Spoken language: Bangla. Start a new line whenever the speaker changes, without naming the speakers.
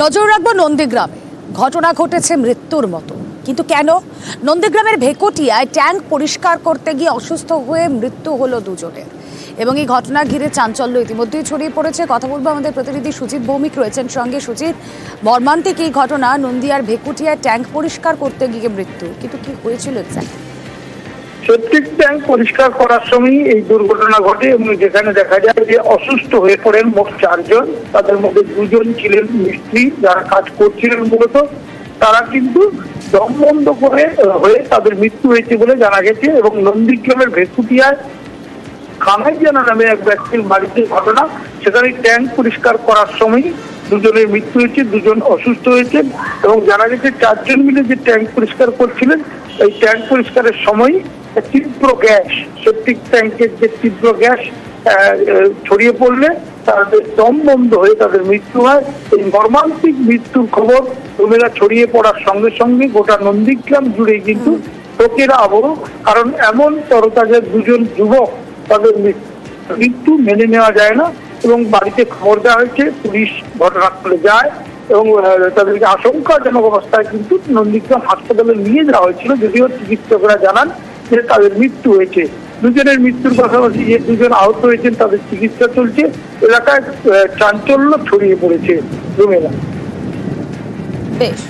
নজর রাখবো নন্দীগ্রামে। ঘটনা ঘটেছে মৃত্যুর মতো, কিন্তু কেন? নন্দীগ্রামের ভেকুটিয়ায় ট্যাঙ্ক পরিষ্কার করতে গিয়ে অসুস্থ হয়ে মৃত্যু হলো দুজনের, এবং এই ঘটনা ঘিরে চাঞ্চল্য ইতিমধ্যেই ছড়িয়ে পড়েছে। কথা বলবো আমাদের প্রতিনিধি সুজিত ভৌমিক রয়েছেন সঙ্গে। সুজিত, মর্মান্তিক এই ঘটনা, নন্দীয়ার ভেকুটিয়ায় ট্যাঙ্ক পরিষ্কার করতে গিয়ে মৃত্যু, কিন্তু কি হয়েছিল এক্স্যাক্টলি?
সেপ্টিক ট্যাঙ্ক পরিষ্কার করার সময় এই দুর্ঘটনা ঘটে এবং যেখানে দেখা যায় যে অসুস্থ হয়ে পড়েন মোট 4 জন। তাদের মধ্যে 2 জন ছিলেন মিস্ত্রি যারা কাজ করছিলেন মূলত। তারা কিন্তু দম বন্ধ করে হয়ে তাদের মৃত্যু হয়েছে বলে জানা গেছে। এবং নন্দীগ্রামের ভেকুটিয়ায় খানাইজানা নামে এক ব্যক্তির বাড়িতে ঘটনা, সেখানে ট্যাঙ্ক পরিষ্কার করার সময় 2 জনের মৃত্যু হয়েছে, 2 জন অসুস্থ হয়েছেন। এবং জানা গেছে 4 জন মিলে যে ট্যাঙ্ক পরিষ্কার করছিলেন, এই ট্যাঙ্ক পরিষ্কারের সময় তীব্র গ্যাস, সেপ্টিক ট্যাঙ্কের যে তীব্র গ্যাস ছড়িয়ে পড়লে তাদের দম বন্ধ হয়ে তাদের মৃত্যু হয়। এই মর্মান্তিক মৃত্যুর খবর রুমেলা ছড়িয়ে পড়ার সঙ্গে সঙ্গে গোটা নন্দীগ্রাম জুড়ে কিন্তু শোকের আবহ। কারণ এমন তরতাজা 2 জন যুবক, তাদের মৃত্যু মেনে নেওয়া যায় না। এবং বাড়িতে খবর দেওয়া হয়েছে, পুলিশ ঘটনাস্থলে যায় এবং তাদেরকে আশঙ্কাজনক অবস্থায় কিন্তু নন্দীগ্রাম হাসপাতালে নিয়ে যাওয়া হয়েছিল, যদিও চিকিৎসকরা জানান যে তাদের মৃত্যু হয়েছে। 2 জনের মৃত্যুর পাশাপাশি যে 2 জন আহত হয়েছেন তাদের চিকিৎসা চলছে। এলাকায় চাঞ্চল্য ছড়িয়ে পড়েছে রুমেলা।
বেশ।